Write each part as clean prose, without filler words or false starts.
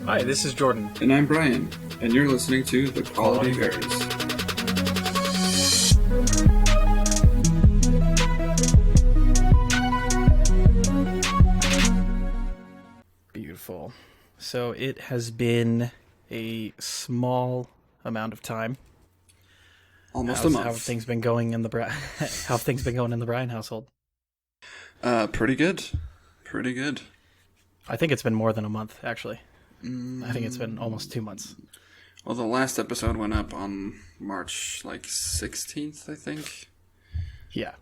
Hi, this is Jordan. And I'm Bryan, and you're listening to The Quality Varies. Beautiful. So it has been a small amount of time. Almost a month. How have things been going in the Bryan household? Pretty good. Pretty good. I think it's been more than a month, actually. I think it's been almost 2 months. Well, the last episode went up on March, 16th, I think. Yeah.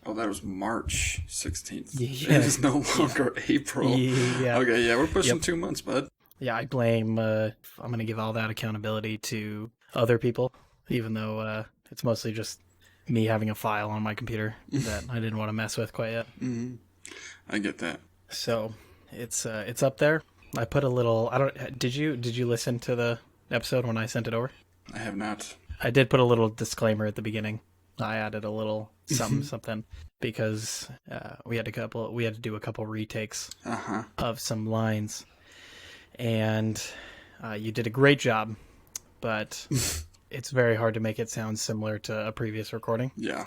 Oh, that was March 16th. Yeah. It is no longer April. Yeah. Okay, yeah, we're pushing 2 months, bud. Yeah, I blame, I'm going to give all that accountability to other people, even though it's mostly just me having a file on my computer that I didn't want to mess with quite yet. Mm-hmm. I get that. So it's up there. I put a little. Did you listen to the episode when I sent it over? I have not. I did put a little disclaimer at the beginning. I added a little something because we had to do a couple retakes of some lines, and you did a great job, but it's very hard to make it sound similar to a previous recording. Yeah.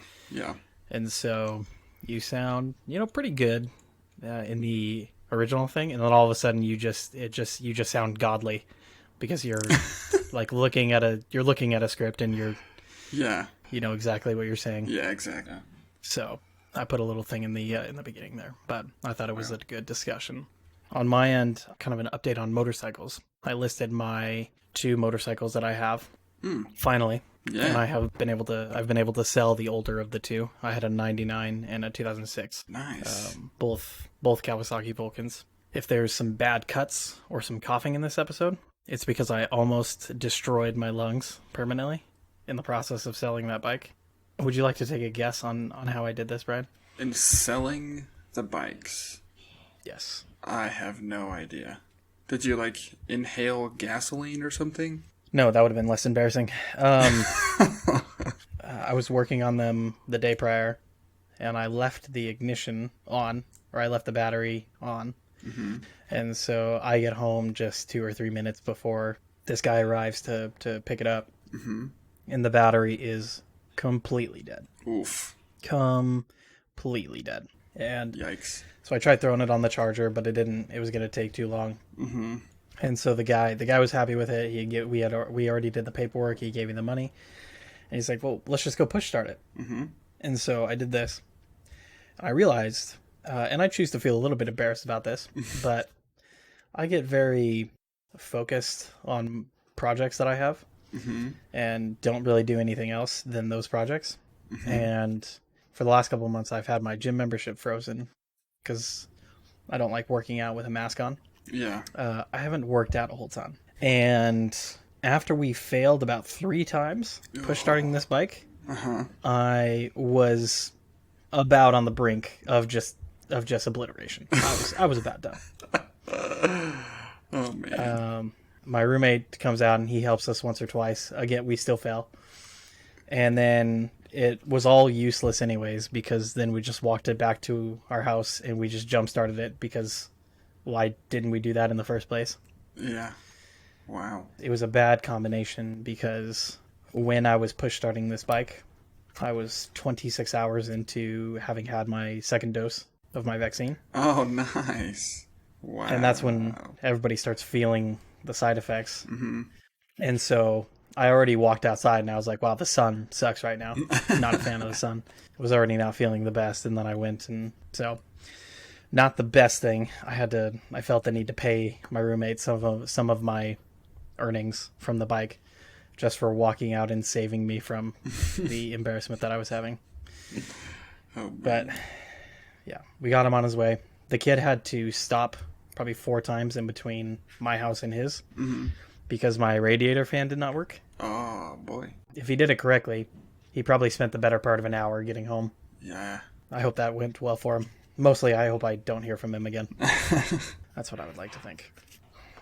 And so you sound, pretty good in the original thing, and then all of a sudden you just sound godly because you're looking at a script and you know exactly what you're saying. Yeah, exactly. So I put a little thing in the beginning there, but I thought it was a good discussion. On my end, kind of an update on motorcycles. I listed my 2 motorcycles that I have. Finally. Yeah. And I've been able to sell the older of the 2. I had a 99 and a 2006. Nice. Both Kawasaki Vulcans. If there's some bad cuts or some coughing in this episode, it's because I almost destroyed my lungs permanently in the process of selling that bike. Would you like to take a guess on how I did this, Bryan? In selling the bikes? Yes. I have no idea. Did you, inhale gasoline or something? No, that would have been less embarrassing. I was working on them the day prior, and I left the ignition on, or I left the battery on. Mm-hmm. And so I get home just 2 or 3 minutes before this guy arrives to pick it up. Mm-hmm. And the battery is completely dead. Oof. Completely dead. And yikes. So I tried throwing it on the charger, but it didn't. It was going to take too long. Mm-hmm. And so the guy was happy with it. We already did the paperwork. He gave me the money, and he's like, "Well, let's just go push start it." Mm-hmm. And so I did this. I realized, and I choose to feel a little bit embarrassed about this, but I get very focused on projects that I have, and don't really do anything else than those projects. Mm-hmm. And for the last couple of months, I've had my gym membership frozen because I don't like working out with a mask on. Yeah. I haven't worked out a whole ton. And after we failed about 3 times push starting this bike, I was about on the brink of just obliteration. I was about done. Oh man. My roommate comes out and he helps us once or twice. Again, we still fail. And then it was all useless anyways, because then we just walked it back to our house and we just jump started it because why didn't we do that in the first place? Yeah. Wow. It was a bad combination because when I was push starting this bike, I was 26 hours into having had my second dose of my vaccine. Oh, nice. Wow. And that's when everybody starts feeling the side effects. Mm-hmm. And so I already walked outside and I was like, wow, the sun sucks right now. Not a fan of the sun. I was already not feeling the best. And then I went, and so not the best thing. I felt the need to pay my roommate some of my earnings from the bike just for walking out and saving me from the embarrassment that I was having. Oh, but yeah, we got him on his way. The kid had to stop probably 4 times in between my house and his because my radiator fan did not work. Oh boy. If he did it correctly, he probably spent the better part of an hour getting home. Yeah. I hope that went well for him. Mostly, I hope I don't hear from him again. That's what I would like to think.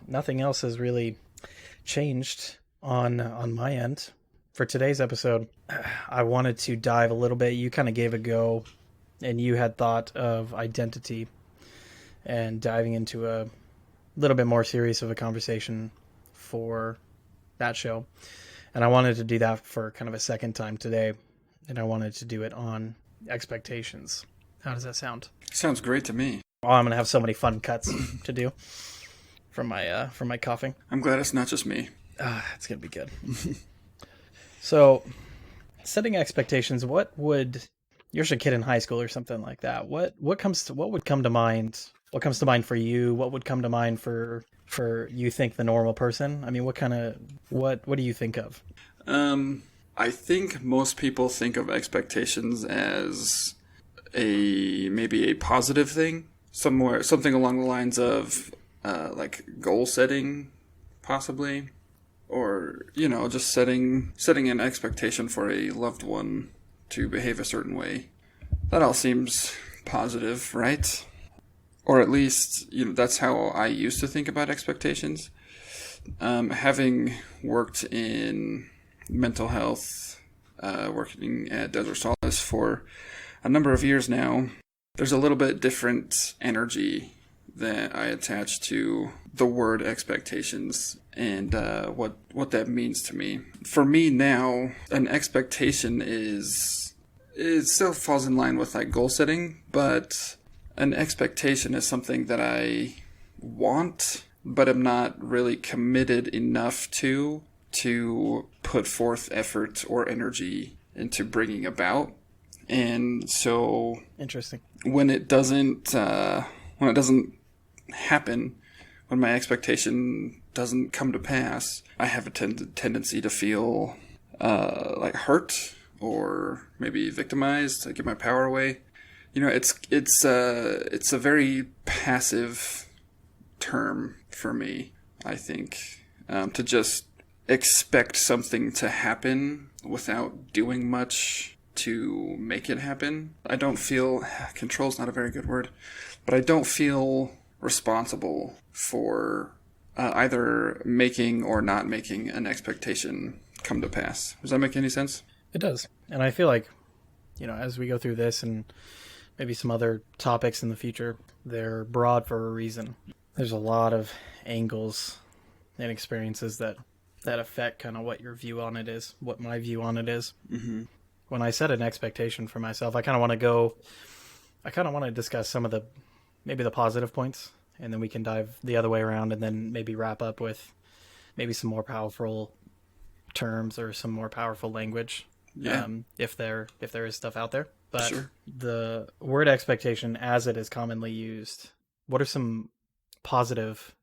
Nothing else has really changed on my end. For today's episode, I wanted to dive a little bit. You kind of gave a go, and you had thought of identity and diving into little bit more serious of a conversation for that show. And I wanted to do that for kind of a second time today. And I wanted to do it on expectations. How does that sound? Sounds great to me. Oh, I'm gonna have so many fun cuts to do from my coughing. I'm glad it's not just me. It's gonna be good. So, setting expectations. What would you're just a kid in high school or something like that? What would come to mind? What comes to mind for you? What would come to mind for you think the normal person? I mean, what do you think of? I think most people think of expectations as maybe a positive thing, something along the lines of like goal setting, possibly, or just setting an expectation for a loved one to behave a certain way. That all seems positive, right? Or at least that's how I used to think about expectations. Having worked in mental health, working at Desert Solace for a number of years now, there's a little bit different energy that I attach to the word expectations and what that means to me. For me now, an expectation it still falls in line with like goal setting, but an expectation is something that I want, but I'm not really committed enough to put forth effort or energy into bringing about. And so Interesting. when it doesn't happen, when my expectation doesn't come to pass, I have a tendency to feel like hurt or maybe victimized. I give my power away. It's a very passive term for me, I think, to just expect something to happen without doing much to make it happen. I don't feel control's not a very good word, but I don't feel responsible for either making or not making an expectation come to pass. Does that make any sense? It does. And I feel like, as we go through this and maybe some other topics in the future, they're broad for a reason. There's a lot of angles and experiences that affect kind of what your view on it is, what my view on it is. Mm-hmm. When I set an expectation for myself, I kind of want to discuss some of the positive points, and then we can dive the other way around and then maybe wrap up with maybe some more powerful terms or some more powerful language. Yeah. If there is stuff out there. But Sure. The word expectation as it is commonly used, what are some positive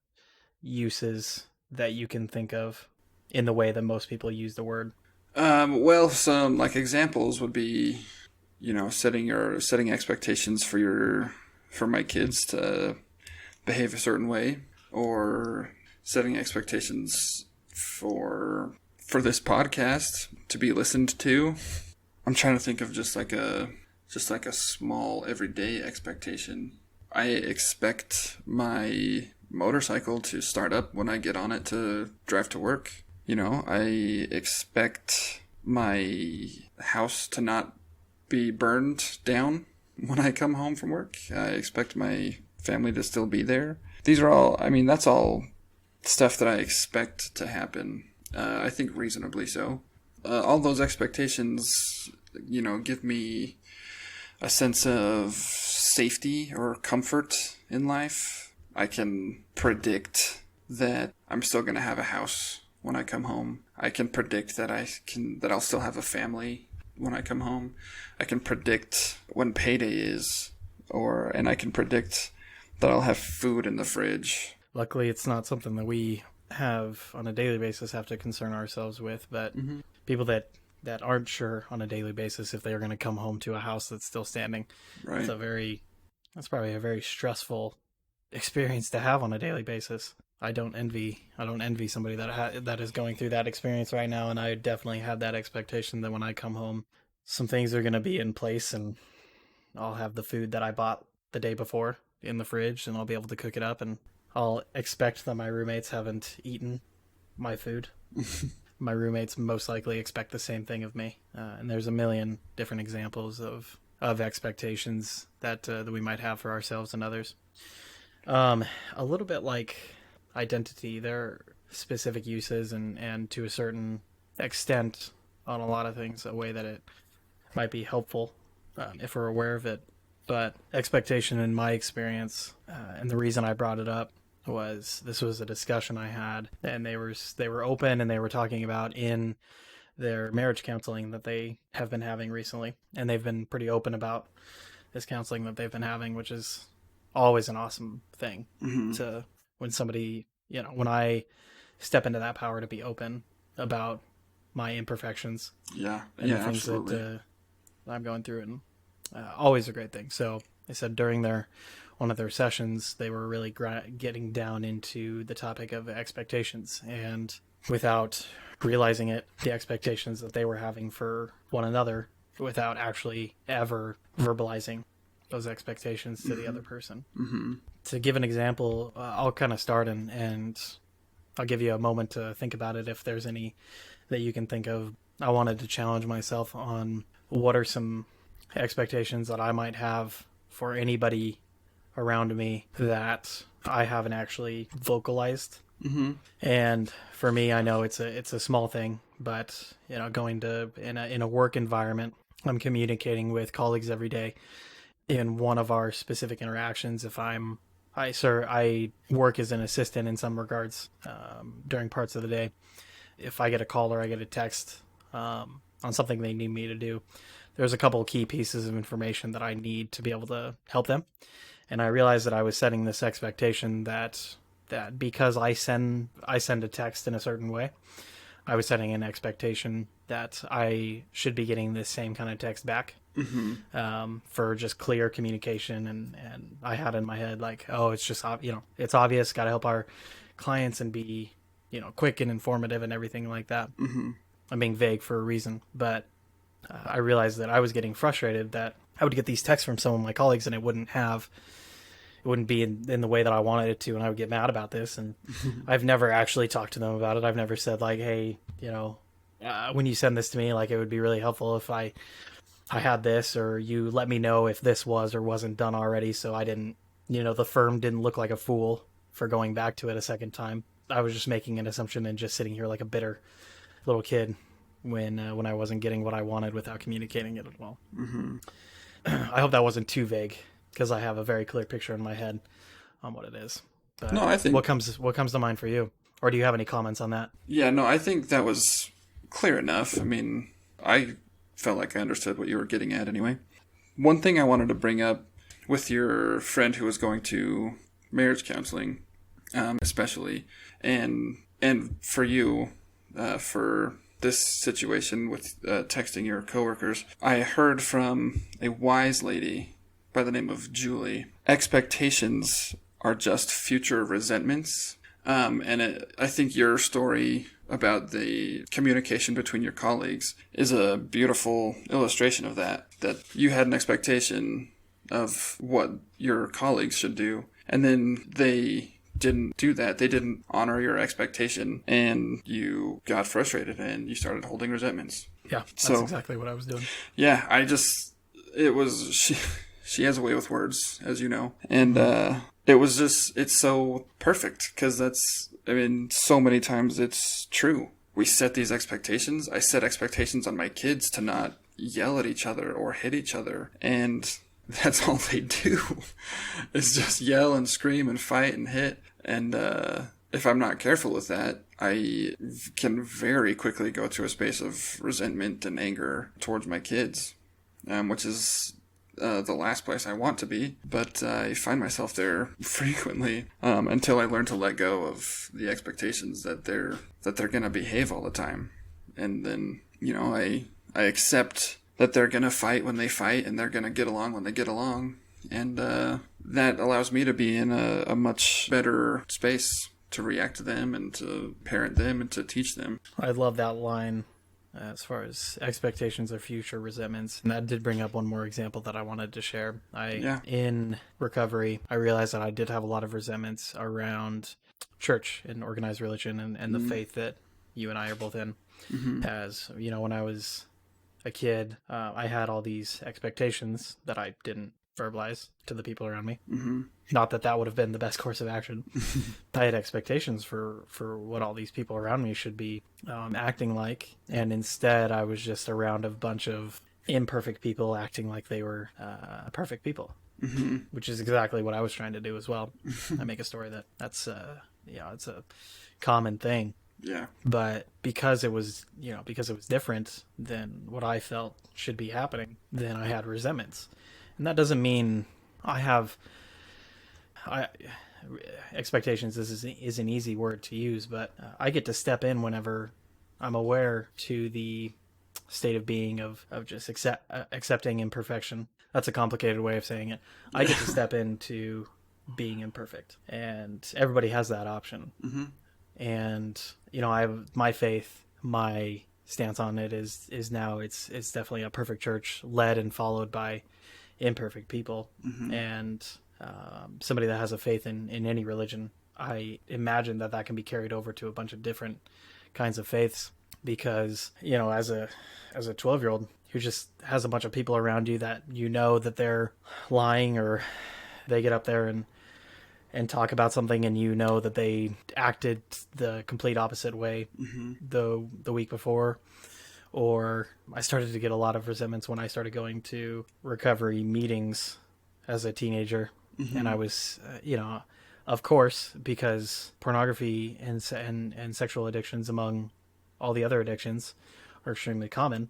uses that you can think of in the way that most people use the word? Well, some like examples would be, setting expectations for my kids to behave a certain way, or setting expectations for this podcast to be listened to. I'm trying to think of just like a small everyday expectation. I expect my motorcycle to start up when I get on it to drive to work. I expect my house to not be burned down when I come home from work. I expect my family to still be there. These are all, that's all stuff that I expect to happen. I think reasonably so. All those expectations, give me a sense of safety or comfort in life. I can predict that I'm still going to have a house when I come home. I can predict that I'll still have a family when I come home. I can predict when payday is, and I can predict that I'll have food in the fridge. Luckily, it's not something that we have on a daily basis have to concern ourselves with, but people that aren't sure on a daily basis if they're going to come home to a house that's still standing. Right. That's probably a very stressful experience to have on a daily basis. I don't envy somebody that is going through that experience right now, and I definitely have that expectation that when I come home, some things are going to be in place, and I'll have the food that I bought the day before in the fridge, and I'll be able to cook it up, and I'll expect that my roommates haven't eaten my food. My roommates most likely expect the same thing of me, and there's a million different examples of expectations that we might have for ourselves and others. A little bit like identity, their specific uses, and to a certain extent on a lot of things, a way that it might be helpful if we're aware of it. But expectation, in my experience, and the reason I brought it up was this was a discussion I had, and they were open and they were talking about in their marriage counseling that they have been having recently, and they've been pretty open about this counseling that they've been having, which is always an awesome thing to when somebody, when I step into that power to be open about my imperfections Yeah. and Yeah, the things absolutely. that I'm going through, and always a great thing. So they said during one of their sessions, they were really getting down into the topic of expectations, and without realizing it, the expectations that they were having for one another, without actually ever verbalizing those expectations to the other person. To give an example, I'll kind of start, and I'll give you a moment to think about it if there's any that you can think of. I wanted to challenge myself on what are some expectations that I might have for anybody around me that I haven't actually vocalized. And for me, I know it's a small thing, but going to in a work environment, I'm communicating with colleagues every day. In one of our specific interactions, if I work as an assistant in some regards during parts of the day. If I get a call or I get a text on something they need me to do, there's a couple of key pieces of information that I need to be able to help them. And I realized that I was setting this expectation that because I send a text in a certain way, I was setting an expectation that I should be getting this same kind of text back for just clear communication. And I had in my head like, oh, it's just it's obvious. Got to help our clients and be quick and informative and everything like that. I'm being vague for a reason, but I realized that I was getting frustrated that I would get these texts from some of my colleagues and it wouldn't be in the way that I wanted it to, and I would get mad about this. And I've never actually talked to them about it. I've never said like, hey, when you send this to me, like it would be really helpful if I had this, or you let me know if this was or wasn't done already, so I didn't, the firm didn't look like a fool for going back to it a second time. I was just making an assumption and just sitting here like a bitter little kid when I wasn't getting what I wanted without communicating it as well. I hope that wasn't too vague, because I have a very clear picture in my head on what it is. But No, I think what comes to mind for you, or do you have any comments on that? Yeah, no, I think that was clear enough. I mean, I felt like I understood what you were getting at anyway. One thing I wanted to bring up with your friend who was going to marriage counseling, especially, and for you, for this situation with texting your coworkers, I heard from a wise lady by the name of Julie. Expectations are just future resentments. I think your story about the communication between your colleagues is a beautiful illustration of that. That you had an expectation of what your colleagues should do, and then they didn't do that. They didn't honor your expectation, and you got frustrated and you started holding resentments. Yeah, that's exactly what I was doing. Yeah, she has a way with words, as you know. And it's so perfect, because so many times it's true. We set these expectations. I set expectations on my kids to not yell at each other or hit each other. And that's all they do is just yell and scream and fight and hit. And if I'm not careful with that, I can very quickly go to a space of resentment and anger towards my kids, which is the last place I want to be, but I find myself there frequently until I learn to let go of the expectations that they're gonna behave all the time, and then I accept that they're gonna fight when they fight, and they're gonna get along when they get along, and that allows me to be in a much better space to react to them and to parent them and to teach them. I love that line. As far as expectations or future resentments. And that did bring up one more example that I wanted to share. In recovery, I realized that I did have a lot of resentments around church and organized religion and the faith that you and I are both in. As, when I was a kid, I had all these expectations that I didn't verbalize to the people around me. Mm-hmm. Not that that would have been the best course of action. I had expectations for what all these people around me should be acting like, and instead I was just around a bunch of imperfect people acting like they were perfect people, Mm-hmm. which is exactly what I was trying to do as well. I make a story that's it's a common thing. Yeah. But because it was different than what I felt should be happening, then I had resentments. And that doesn't mean expectations is an easy word to use, but I get to step in whenever I'm aware to the state of being of just accepting imperfection. That's a complicated way of saying it. I get to step into being imperfect, and everybody has that option. Mm-hmm. And I have my faith, my stance on it is now it's definitely a perfect church led and followed by imperfect people. Mm-hmm. And somebody that has a faith in any religion, I imagine that can be carried over to a bunch of different kinds of faiths, because as a 12-year-old who just has a bunch of people around you that that they're lying, or they get up there and talk about something and that they acted the complete opposite way Mm-hmm. the week before. Or I started to get a lot of resentments when I started going to recovery meetings as a teenager. Mm-hmm. And I was of course, because pornography and sexual addictions, among all the other addictions, are extremely common,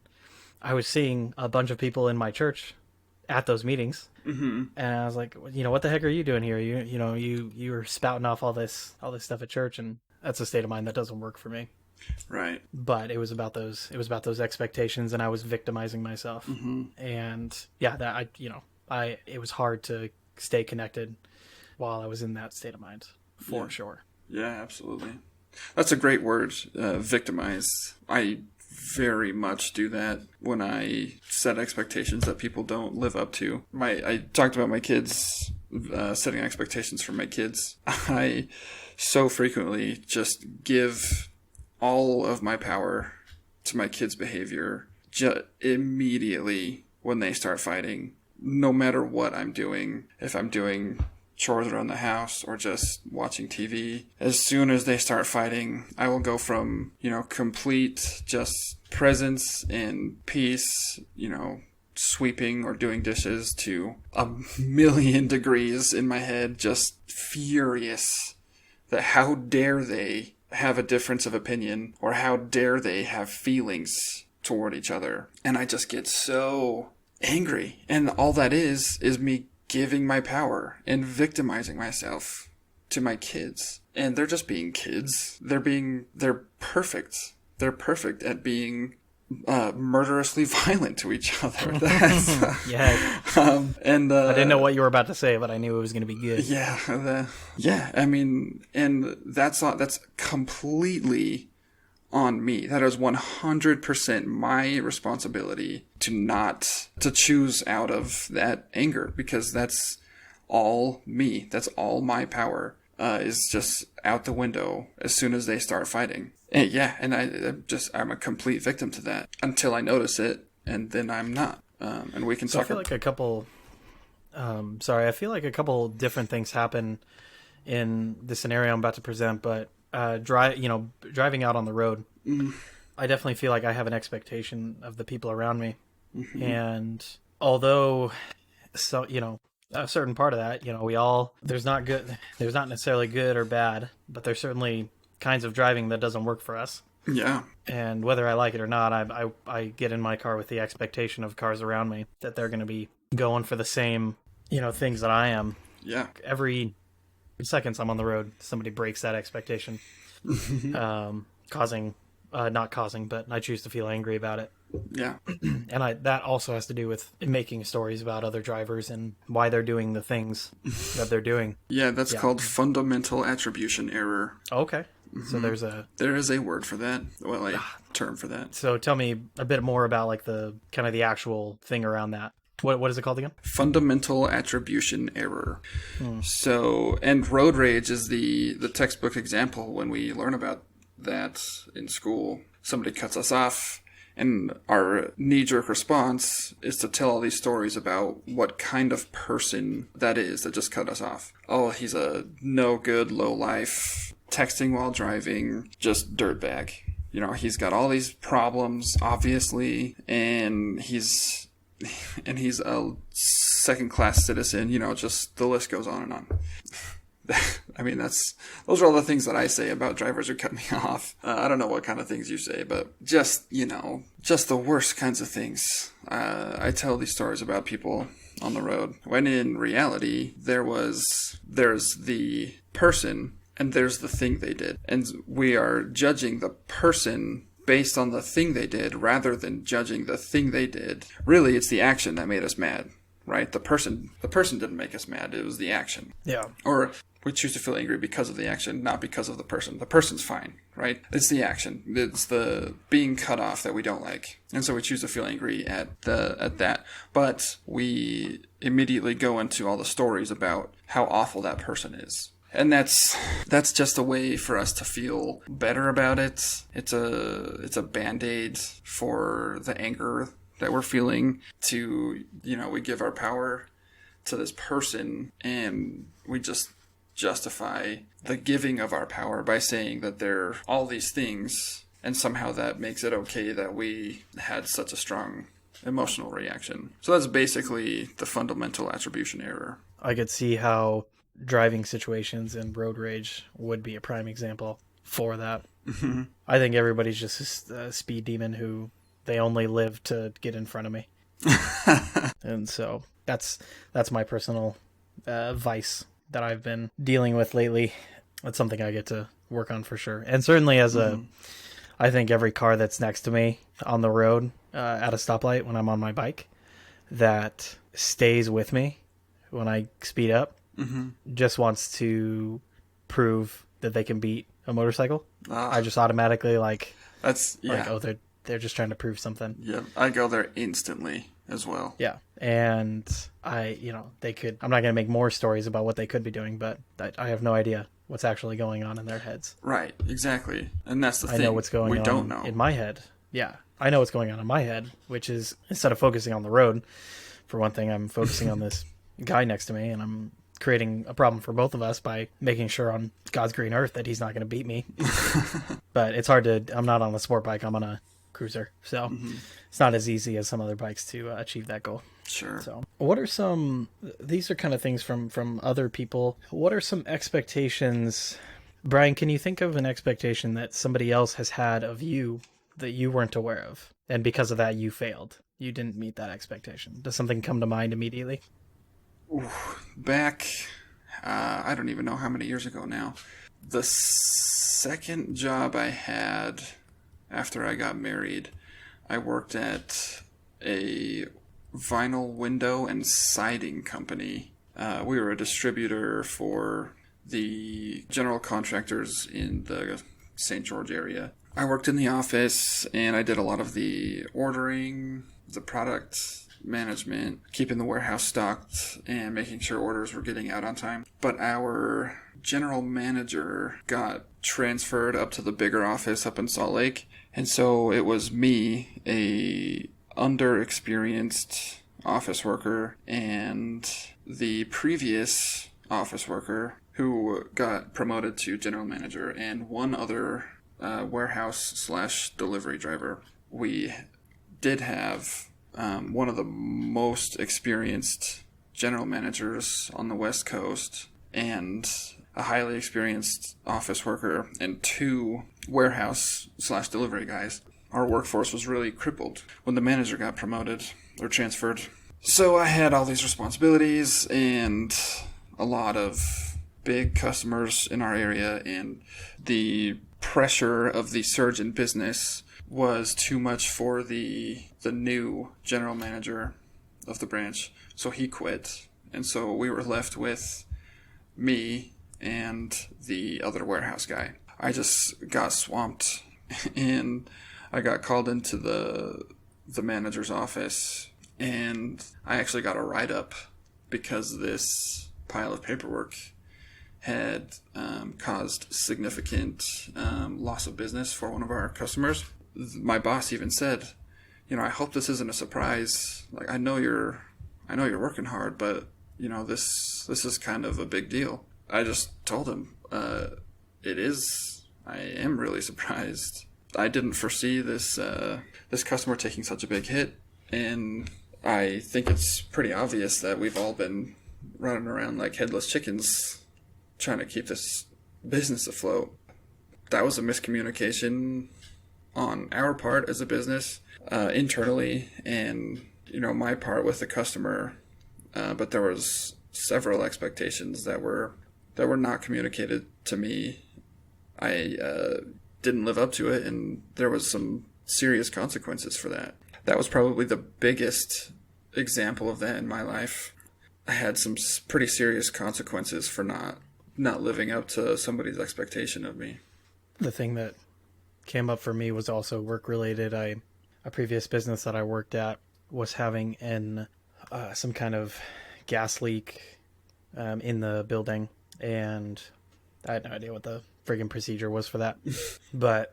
I was seeing a bunch of people in my church at those meetings. Mm-hmm. And I was like, what the heck are you doing here? You were spouting off all this stuff at church, and that's a state of mind that doesn't work for me. Right. But it was about those expectations, and I was victimizing myself. Mm-hmm. And yeah, that it was hard to stay connected while I was in that state of mind, for sure. Yeah, absolutely. That's a great word, victimize. I very much do that when I set expectations that people don't live up to. I talked about my kids, setting expectations for my kids. I so frequently just give all of my power to my kids' behavior immediately when they start fighting, no matter what I'm doing. If I'm doing chores around the house or just watching TV, as soon as they start fighting, I will go from, complete just presence and peace, sweeping or doing dishes, to 1,000,000 degrees in my head, just furious that how dare they have a difference of opinion, or how dare they have feelings toward each other. And I just get so angry. And all that is me giving my power and victimizing myself to my kids. And they're just being kids. They're perfect. They're perfect at being murderously violent to each other. Yeah. And I didn't know what you were about to say, but I knew it was going to be good. Yeah. I mean, and that's completely on me. That is 100% my responsibility to choose out of that anger, because that's all me. That's all my power is just out the window as soon as they start fighting. And I'm a complete victim to that until I notice it, and then I'm not. And we can talk. I feel like a couple. I feel like a couple different things happen in the scenario I'm about to present, but driving out on the road, I definitely feel like I have an expectation of the people around me. Mm-hmm. And although, a certain part of that, there's not necessarily good or bad, but there's certainly kinds of driving that doesn't work for us. Yeah. And whether I like it or not, I get in my car with the expectation of cars around me that they're going to be going for the same, things that I am. Yeah. Every seconds I'm on the road, somebody breaks that expectation, not causing, but I choose to feel angry about it. Yeah. And that also has to do with making stories about other drivers and why they're doing the things that they're doing. Yeah, that's called fundamental attribution error. Okay. Mm-hmm. So there is a word for that. Well, a term for that. So tell me a bit more about like the kind of the actual thing around that. What is it called again? Fundamental attribution error. So, and road rage is the textbook example when we learn about that in school. Somebody cuts us off, And our knee-jerk response is to tell all these stories about what kind of person that is that just cut us off. Oh, he's a no-good, low-life, texting while driving, just dirtbag. You know, he's got all these problems, obviously, and he's a second-class citizen. You know, just the list goes on and on. I mean, those are all the things that I say about drivers who cut me off. I don't know what kind of things you say, but just the worst kinds of things. I tell these stories about people on the road, when in reality, there's the person and there's the thing they did. And we are judging the person based on the thing they did rather than judging the thing they did. Really, it's the action that made us mad, right? The person didn't make us mad. It was the action. Yeah. Or we choose to feel angry because of the action, not because of the person. The person's fine, right? It's the action. It's the being cut off that we don't like. And so we choose to feel angry at that. But we immediately go into all the stories about how awful that person is. And that's just a way for us to feel better about it. It's a Band-Aid for the anger that we're feeling. We give our power to this person, and we just justify the giving of our power by saying that they're all these things, and somehow that makes it okay that we had such a strong emotional reaction. So that's basically the fundamental attribution error. I could see how driving situations and road rage would be a prime example for that. Mm-hmm. I think everybody's just a speed demon who they only live to get in front of me. And so that's my personal vice that I've been dealing with lately. That's something I get to work on for sure. And certainly I think every car that's next to me on the road at a stoplight when I'm on my bike that stays with me when I speed up just wants to prove that they can beat a motorcycle. I just automatically they're just trying to prove something. Yeah, I go there instantly as well. Yeah. And they could, I'm not going to make more stories about what they could be doing, but I have no idea what's actually going on in their heads. Right, exactly. And that's the thing. I know what's going on. We don't know. In my head. Yeah. I know what's going on in my head, which is instead of focusing on the road, for one thing, I'm focusing on this guy next to me, and I'm creating a problem for both of us by making sure on God's green earth that he's not going to beat me. But it's hard to, I'm not on a sport bike, I'm on a cruiser. So it's not as easy as some other bikes to achieve that goal. Sure. So what are these are kind of things from other people. What are some expectations? Bryan, can you think of an expectation that somebody else has had of you that you weren't aware of? And because of that, you failed. You didn't meet that expectation. Does something come to mind immediately? Back, I don't even know how many years ago now. The second job I had after I got married, I worked at a vinyl window and siding company. We were a distributor for the general contractors in the St. George area. I worked in the office and I did a lot of the ordering, the product management, keeping the warehouse stocked, and making sure orders were getting out on time. But our general manager got transferred up to the bigger office up in Salt Lake, and so it was me, a underexperienced office worker, and the previous office worker who got promoted to general manager, and one other warehouse/delivery driver. We did have one of the most experienced general managers on the West Coast, and a highly experienced office worker, and two warehouse/delivery guys. Our workforce was really crippled when the manager got promoted or transferred. So I had all these responsibilities and a lot of big customers in our area, and the pressure of the surge in business was too much for the new general manager of the branch. So he quit. And so we were left with me and the other warehouse guy. I just got swamped, and I got called into the manager's office, and I actually got a write-up because this pile of paperwork had caused significant loss of business for one of our customers. my boss even said, I hope this isn't a surprise. Like, I know you're working hard, but this is kind of a big deal. I just told him, it is. I am really surprised. I didn't foresee this customer taking such a big hit, and I think it's pretty obvious that we've all been running around like headless chickens trying to keep this business afloat. That was a miscommunication on our part as a business, internally, and my part with the customer. But there was several expectations that were not communicated to me. I didn't live up to it, and there was some serious consequences for that. That was probably the biggest example of that in my life. I had some pretty serious consequences for not living up to somebody's expectation of me. The thing that came up for me was also work related. A previous business that I worked at was having some kind of gas leak in the building, and I had no idea what the friggin' procedure was for that. But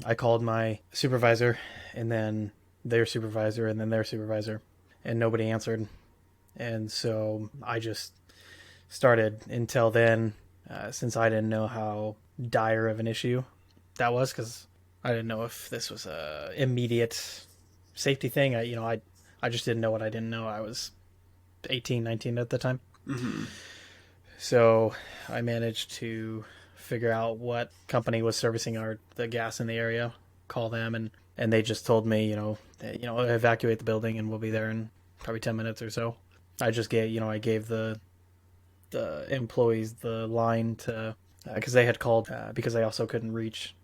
I called my supervisor, and then their supervisor, and then their supervisor, and nobody answered. And so I just started, until then, since I didn't know how dire of an issue that was, because I didn't know if this was a immediate safety thing. I just didn't know what I didn't know. I was 18, 19 at the time. Mm-hmm. So I managed to figure out what company was servicing the gas in the area, call them, and they just told me, evacuate the building and we'll be there in probably 10 minutes or so. I just gave the employees the line to, because they had called, because they also couldn't reach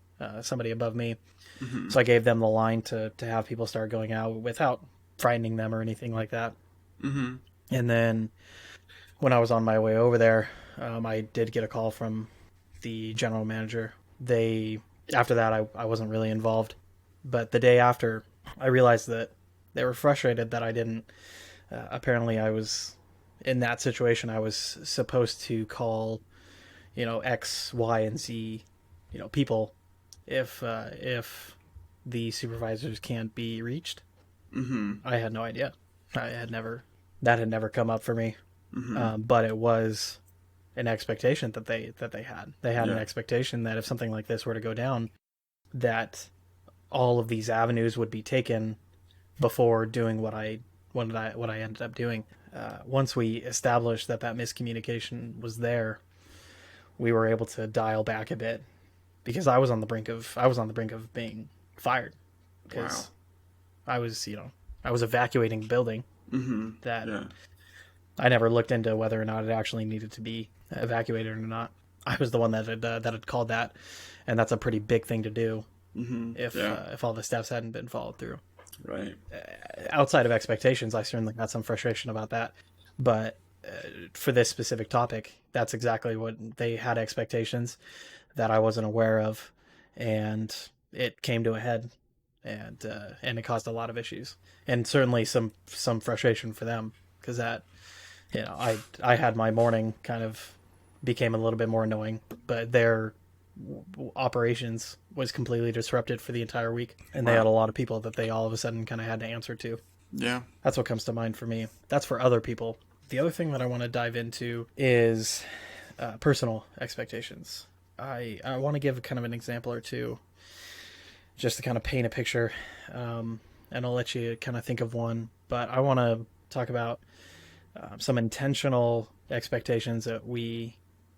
somebody above me. Mm-hmm. So I gave them the line to have people start going out without frightening them or anything like that. Mm-hmm. And then when I was on my way over there, I did get a call from the general manager. After that, I wasn't really involved. But the day after, I realized that they were frustrated that I didn't. Apparently, I was in that situation. I was supposed to call, X, Y, and Z, people, if the supervisors can't be reached. Mm-hmm. I had no idea. That had never come up for me. Mm-hmm. But it was an expectation that they had. They had an Yeah. expectation that if something like this were to go down, that all of these avenues would be taken before doing what I ended up doing. Once we established that miscommunication was there, we were able to dial back a bit, because I was on the brink of being fired, because I was evacuating the building. Mm-hmm. That Yeah. I never looked into whether or not it actually needed to be evacuated or not. I was the one that had called that, and that's a pretty big thing to do. Mm-hmm. If all the steps hadn't been followed through. Right. Outside of expectations, I certainly got some frustration about that. But for this specific topic, that's exactly what they had, expectations that I wasn't aware of, and it came to a head, and it caused a lot of issues, and certainly some frustration for them, because that, I had my morning kind of became a little bit more annoying, but their operations was completely disrupted for the entire week, and they had a lot of people that they all of a sudden kind of had to answer to. Yeah. That's what comes to mind for me. That's for other people. The other thing that I want to dive into is personal expectations. I want to give kind of an example or two, just to kind of paint a picture, and I'll let you kind of think of one. But I want to talk about some intentional expectations that we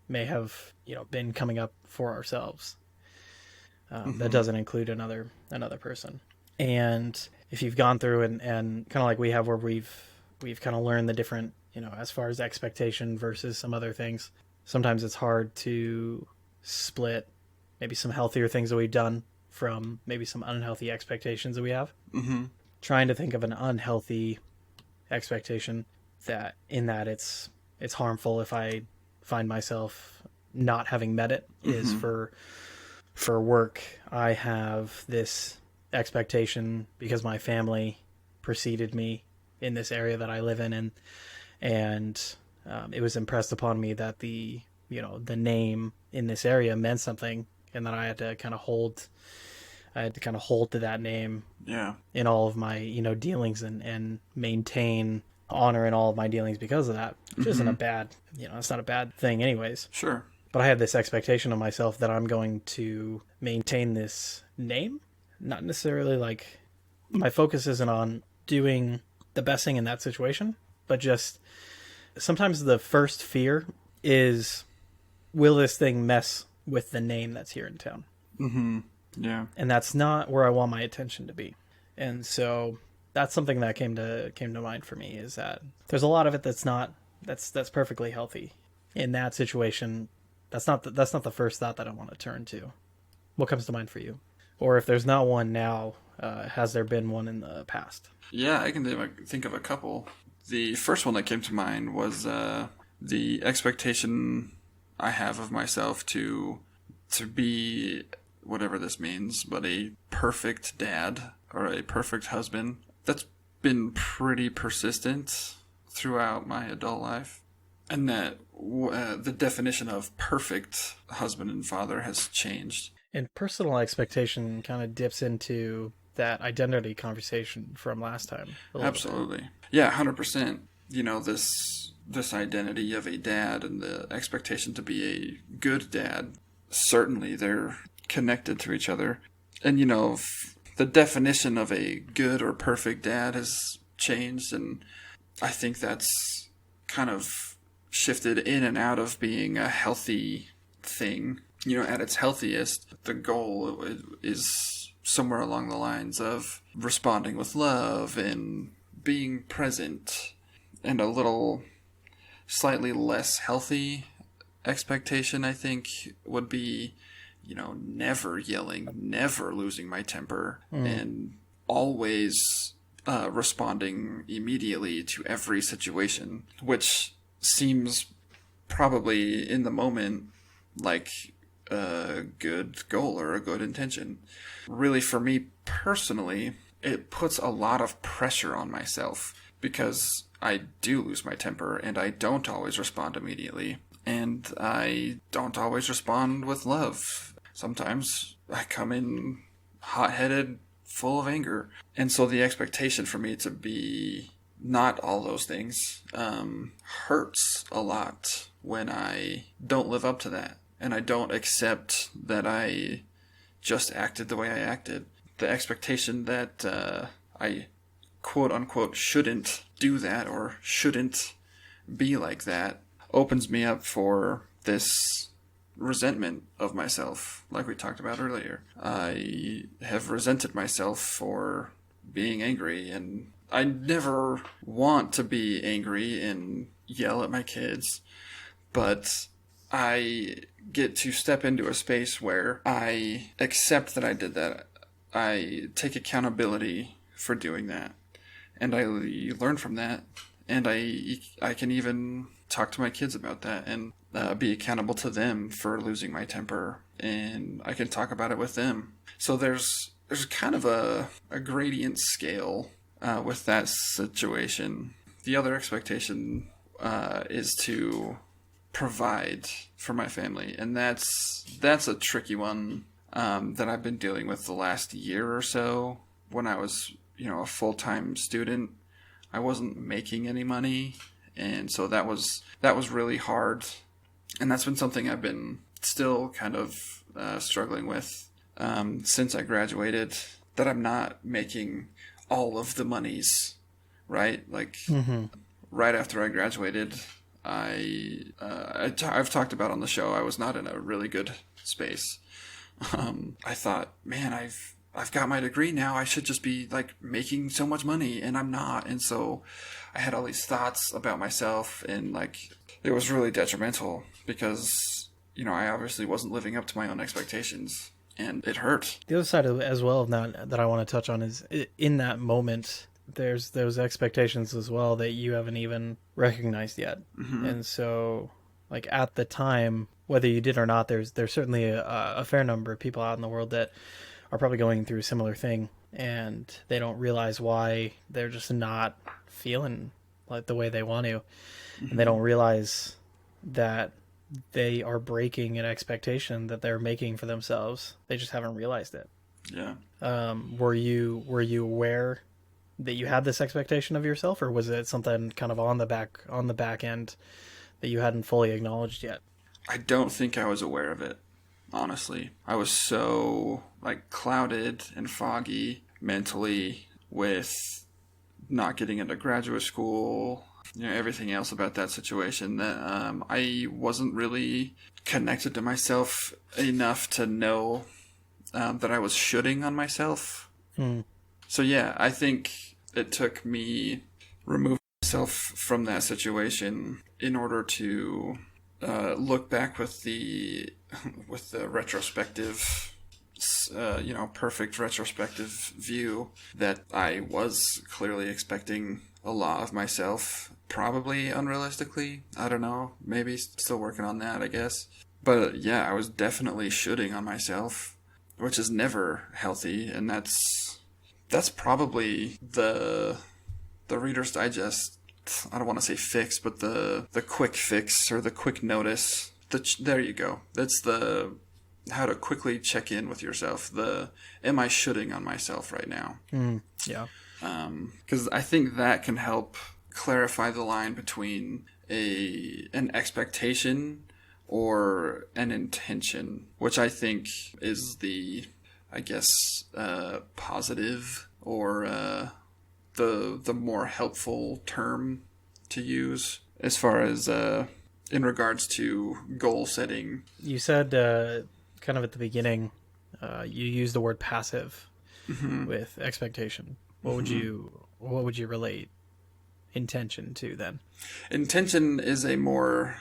may have been coming up for ourselves, that doesn't include another person. And if you've gone through and kind of like we have, where we've kind of learned the different, as far as expectation versus some other things, sometimes it's hard to split maybe some healthier things that we've done from maybe some unhealthy expectations that we have. Mm-hmm. Trying to think of an unhealthy expectation that it's harmful if I find myself not having met it, is for work. I have this expectation, because my family preceded me in this area that I live in, and it was impressed upon me that the name in this area meant something, and that I had to kind of hold I had to kind of hold to that name Yeah. in all of my, dealings and maintain honor in all of my dealings because of that, which isn't a bad, it's not a bad thing anyways. Sure. But I have this expectation of myself that I'm going to maintain this name. Not necessarily like my focus isn't on doing the best thing in that situation, but just sometimes the first fear is, will this thing mess with the name that's here in town? Mm-hmm. Yeah. And that's not where I want my attention to be. And so that's something that came to mind for me, is that there's a lot of it that's perfectly healthy. In that situation, that's not the first thought that I want to turn to. What comes to mind for you? Or if there's not one now, has there been one in the past? Yeah, I can think of a couple. The first one that came to mind was the expectation I have of myself to be, whatever this means, but a perfect dad or a perfect husband. That's been pretty persistent throughout my adult life. And that the definition of perfect husband and father has changed. And personal expectation kind of dips into that identity conversation from last time. Absolutely. Yeah, 100%. This identity of a dad and the expectation to be a good dad, certainly they're connected to each other. And, the definition of a good or perfect dad has changed, and I think that's kind of shifted in and out of being a healthy thing. At its healthiest, the goal is somewhere along the lines of responding with love and being present, and a little slightly less healthy expectation, I think, would be, never yelling, never losing my temper, and always responding immediately to every situation, which seems probably in the moment like a good goal or a good intention. Really, for me personally, it puts a lot of pressure on myself because I do lose my temper and I don't always respond immediately. And I don't always respond with love. Sometimes I come in hot-headed, full of anger. And so the expectation for me to be not all those things hurts a lot when I don't live up to that. And I don't accept that I just acted the way I acted. The expectation that I quote-unquote shouldn't do that or shouldn't be like that opens me up for this resentment of myself, like we talked about earlier. I have resented myself for being angry, and I never want to be angry and yell at my kids, but I get to step into a space where I accept that I did that. I take accountability for doing that, and I learn from that, and I can even talk to my kids about that and be accountable to them for losing my temper, and I can talk about it with them. So there's kind of a gradient scale with that situation. The other expectation is to provide for my family, and that's a tricky one that I've been dealing with the last year or so. When I was a full-time student, I wasn't making any money, and so that was really hard, and that's been something I've been still kind of struggling with since I graduated, that I'm not making all of the monies, right? Like right after I graduated, I've talked about on the show, I was not in a really good space. I thought, man, I've got my degree now. I should just be like making so much money, and I'm not. And so I had all these thoughts about myself, and like it was really detrimental because I obviously wasn't living up to my own expectations, and it hurt. The other side of as well of that I want to touch on is in that moment, there's those expectations as well that you haven't even recognized yet. And so like at the time, whether you did or not, there's certainly a fair number of people out in the world that are probably going through a similar thing, and they don't realize why they're just not feeling like the way they want to. And they don't realize that they are breaking an expectation that they're making for themselves. They just haven't realized it. Yeah. Were you aware that you had this expectation of yourself, or was it something kind of on the back end that you hadn't fully acknowledged yet? I don't think I was aware of it, honestly. I was so like clouded and foggy mentally with not getting into graduate school, everything else about that situation that I wasn't really connected to myself enough to know that I was shoulding on myself. Hmm. So yeah, I think it took me removing myself from that situation in order to look back with the retrospective, perfect retrospective view that I was clearly expecting a lot of myself, probably unrealistically. I don't know. Maybe still working on that, I guess. But yeah, I was definitely shooting on myself, which is never healthy, and that's probably the Reader's Digest. I don't want to say fix, but the quick fix or the quick notice. There you go. That's the how to quickly check in with yourself. Am I shooting on myself right now? Yeah. Because I think that can help clarify the line between an expectation or an intention, which I think is I guess, positive or the more helpful term to use as far as in regards to goal setting. You said kind of at the beginning, you used the word passive with expectation. What would you relate intention to then? Intention is a more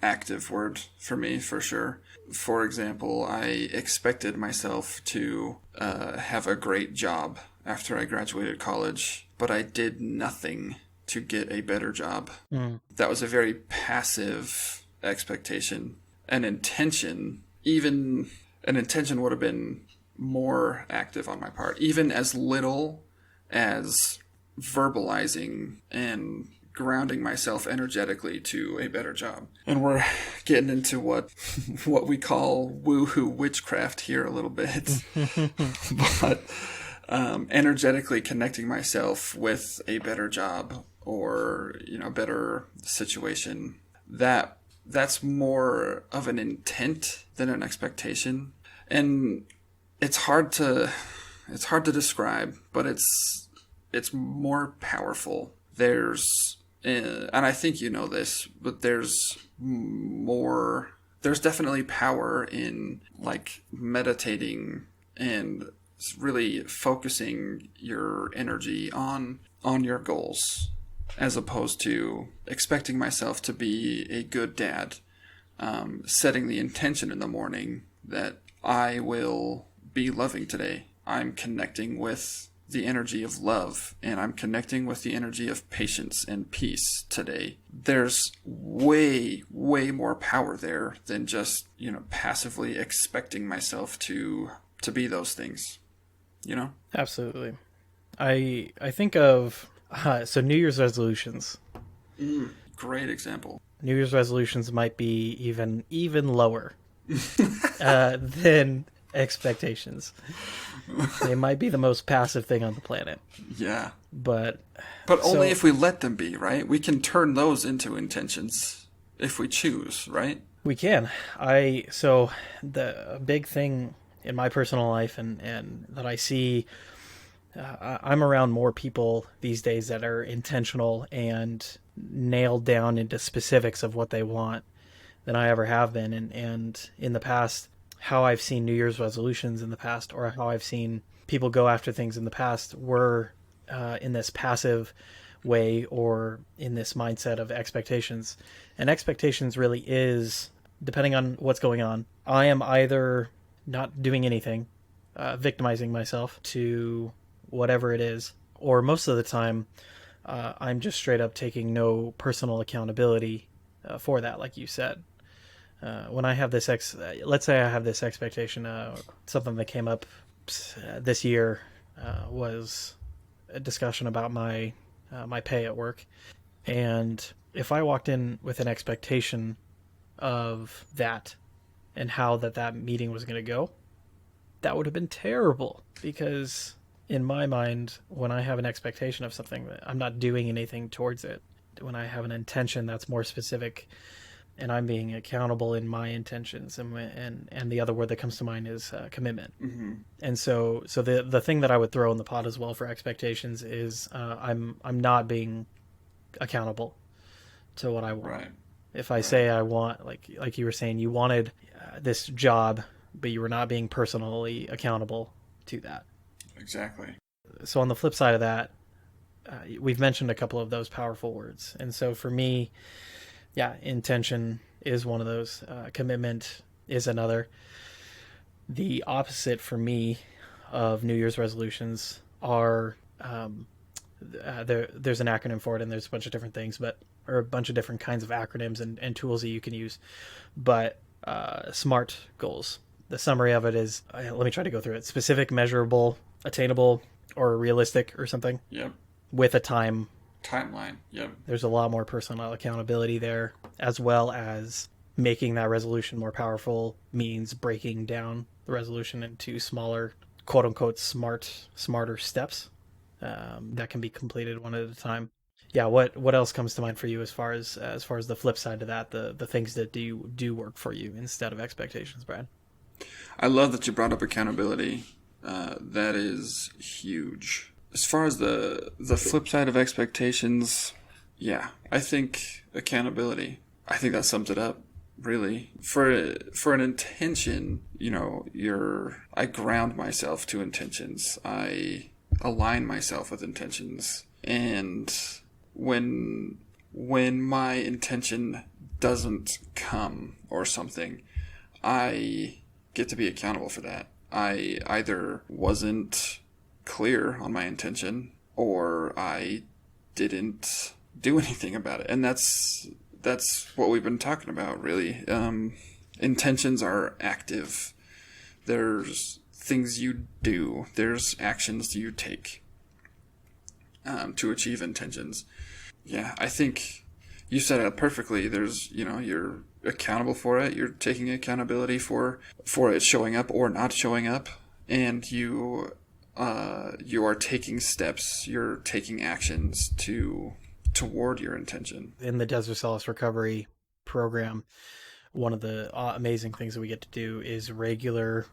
active word for me, for sure. For example, I expected myself to have a great job after I graduated college, but I did nothing to get a better job. That was a very passive expectation. An intention would have been more active on my part, even as little as verbalizing and grounding myself energetically to a better job. And we're getting into what we call woohoo witchcraft here a little bit. But energetically connecting myself with a better job or better situation, that's more of an intent than an expectation. And it's hard to describe, but it's more powerful. There's and I think you know this, but there's definitely power in like meditating and really focusing your energy on your goals, as opposed to expecting myself to be a good dad, setting the intention in the morning that I will be loving today. I'm connecting with the energy of love, and I'm connecting with the energy of patience and peace today. There's way, way more power there than just, passively expecting myself to be those things, Absolutely. I think of so New Year's resolutions. Great example. New Year's resolutions might be even lower than expectations. They might be the most passive thing on the planet. Yeah. But only if we let them be, right? We can turn those into intentions if we choose, right? We can. So the big thing in my personal life and that I see, I'm around more people these days that are intentional and nailed down into specifics of what they want than I ever have been. And in the past, how I've seen New Year's resolutions in the past, or how I've seen people go after things in the past, were in this passive way or in this mindset of expectations. And expectations really is, depending on what's going on, I am either not doing anything, victimizing myself to whatever it is, or most of the time, I'm just straight up taking no personal accountability for that, like you said. When I have this let's say I have this expectation, something that came up this year was a discussion about my pay at work, and if I walked in with an expectation of that and how that meeting was going to go, that would have been terrible, because in my mind, when I have an expectation of something, I'm not doing anything towards it. When I have an intention that's more specific, and I'm being accountable in my intentions, and the other word that comes to mind is commitment. Mm-hmm. And so the thing that I would throw in the pot as well for expectations is I'm not being accountable to what I want. Right. If I say I want, like you were saying, you wanted this job, but you were not being personally accountable to that. Exactly. So on the flip side of that, we've mentioned a couple of those powerful words. And so for me, yeah, intention is one of those. Commitment is another. The opposite for me of New Year's resolutions are there's an acronym for it, and there's a bunch of different things, or a bunch of different kinds of acronyms and tools that you can use. But SMART goals. The summary of it is, let me try to go through it: specific, measurable, attainable, or realistic, or something. Yep. With a timeline. Yep. There's a lot more personal accountability there, as well as making that resolution more powerful means breaking down the resolution into smaller, quote unquote, smarter steps that can be completed one at a time. Yeah. What else comes to mind for you as far as the flip side to that, the things that do work for you instead of expectations, Brad? I love that you brought up accountability. That is huge. As far as the flip side of expectations, yeah, I think accountability. I think that sums it up, really. For an intention, I ground myself to intentions. I align myself with intentions. And when my intention doesn't come or something, I get to be accountable for that. I either wasn't clear on my intention, or I didn't do anything about it. And that's what we've been talking about, really. Intentions are active. There's things you do. There's actions you take to achieve intentions. Yeah, I think you said it perfectly. There's, you're accountable for it. You're taking accountability for it showing up or not showing up. And you are taking steps, you're taking actions toward your intention. In the Desert Solace Recovery program, one of the amazing things that we get to do is regular,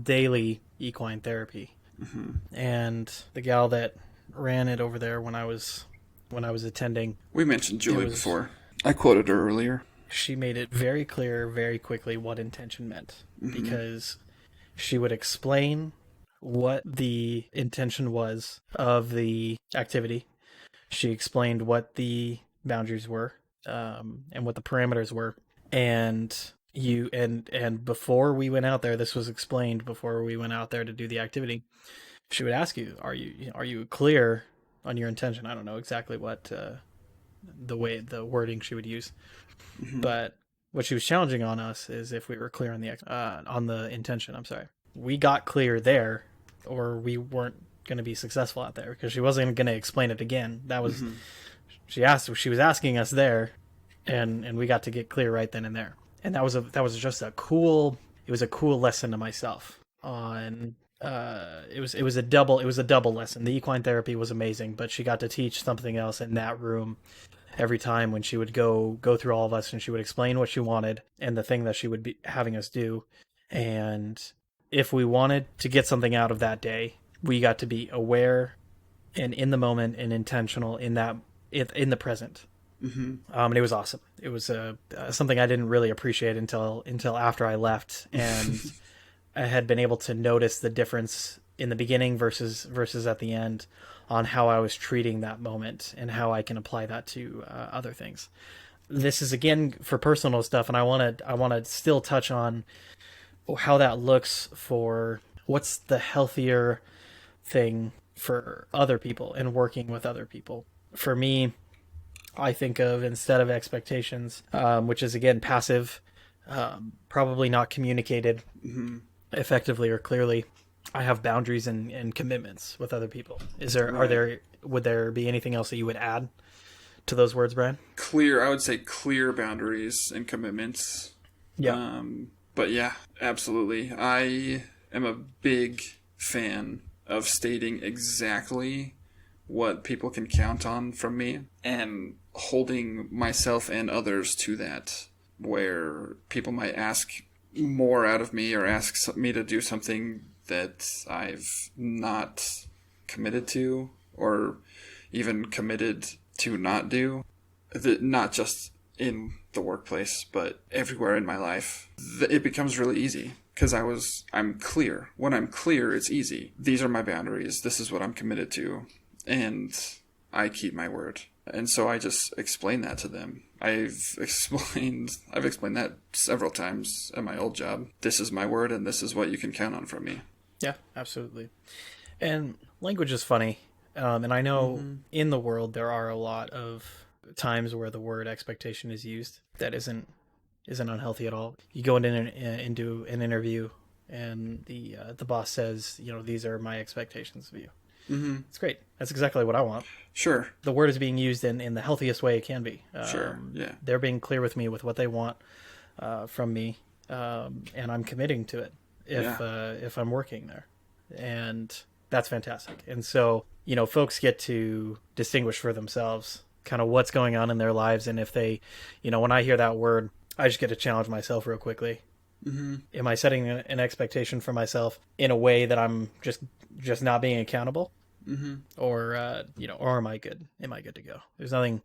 daily equine therapy. Mm-hmm. And the gal that ran it over there when I was attending, we mentioned Julie before. I quoted her earlier. She made it very clear very quickly what intention meant, mm-hmm. because she would explain what the intention was of the activity. She explained what the boundaries were, and what the parameters were. And before we went out there, this was explained before we went out there to do the activity. She would ask you, are you clear on your intention? I don't know exactly what the wording she would use, mm-hmm. but what she was challenging on us is if we were clear on the intention. I'm sorry. We got clear there, or we weren't going to be successful out there, because she wasn't going to explain it again. That was, mm-hmm. She was asking us there, and we got to get clear right then and there. And that was just a cool lesson to myself on, it was a double lesson. The equine therapy was amazing, but she got to teach something else in that room every time when she would go through all of us, and she would explain what she wanted and the thing that she would be having us do. And if we wanted to get something out of that day, we got to be aware and in the moment and intentional in the present. Mm-hmm. And it was awesome. It was something I didn't really appreciate until after I left, and I had been able to notice the difference in the beginning versus at the end on how I was treating that moment and how I can apply that to other things. This is again for personal stuff, and I want to still touch on how that looks for what's the healthier thing for other people and working with other people. For me, I think of, instead of expectations, which is again passive, probably not communicated mm-hmm. effectively or clearly, I have boundaries and commitments with other people. Would there be anything else that you would add to those words, Bryan? I would say clear boundaries and commitments. Yeah. But yeah, absolutely. am a big fan of stating exactly what people can count on from me and holding myself and others to that, where people might ask more out of me or ask me to do something that I've not committed to or even committed to not do. Not just in the workplace, but everywhere in my life. It becomes really easy because I'm clear. When I'm clear, it's easy. These are my boundaries. This is what I'm committed to. And I keep my word. And so I just explain that to them. I've explained that several times at my old job. This is my word and this is what you can count on from me. Yeah, absolutely. And language is funny. And I know in the world there are a lot of times where the word expectation is used that isn't unhealthy at all. You go into an interview and the boss says, these are my expectations of you. Mm-hmm. It's great. That's exactly what I want. Sure. The word is being used in the healthiest way it can be. Sure. Yeah. They're being clear with me with what they want from me, and I'm committing to it if I'm working there, and that's fantastic. And so folks get to distinguish for themselves kind of what's going on in their lives, and if they, when I hear that word, I just get to challenge myself real quickly. Mm-hmm. Am I setting an expectation for myself in a way that I'm just not being accountable? Mm-hmm. Or am I good? Am I good to go? There's nothing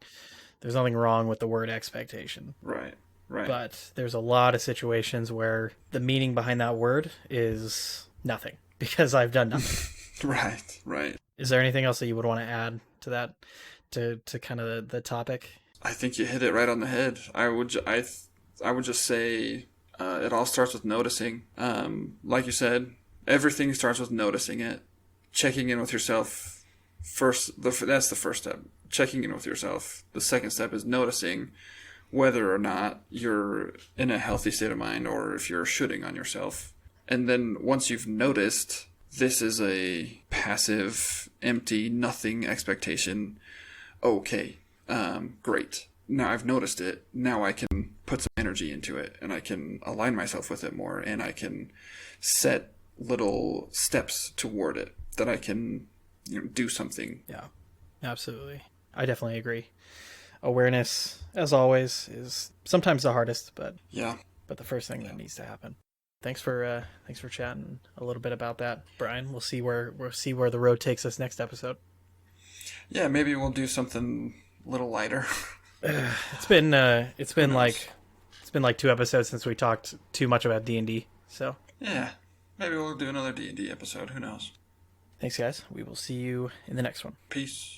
wrong with the word expectation. Right. But there's a lot of situations where the meaning behind that word is nothing because I've done nothing. Right. Is there anything else that you would want to add to that, to kind of the topic? I think you hit it right on the head. I would just say it all starts with noticing. Like you said, everything starts with noticing it. Checking in with yourself first. That's the first step. Checking in with yourself. The second step is noticing whether or not you're in a healthy state of mind or if you're shooting on yourself. And then once you've noticed, this is a passive, empty, nothing expectation. Okay, great. Now I've noticed it. Now I can put some energy into it and I can align myself with it more and I can set little steps toward it that I can do something. Yeah, absolutely. I definitely agree. Awareness, as always, is sometimes the hardest, but the first thing that needs to happen. Thanks for chatting a little bit about that, Bryan. We'll see where the road takes us next episode. Yeah, maybe we'll do something a little lighter. It's been like 2 episodes since we talked too much about D&D. So yeah, maybe we'll do another D&D episode. Who knows? Thanks, guys. We will see you in the next one. Peace.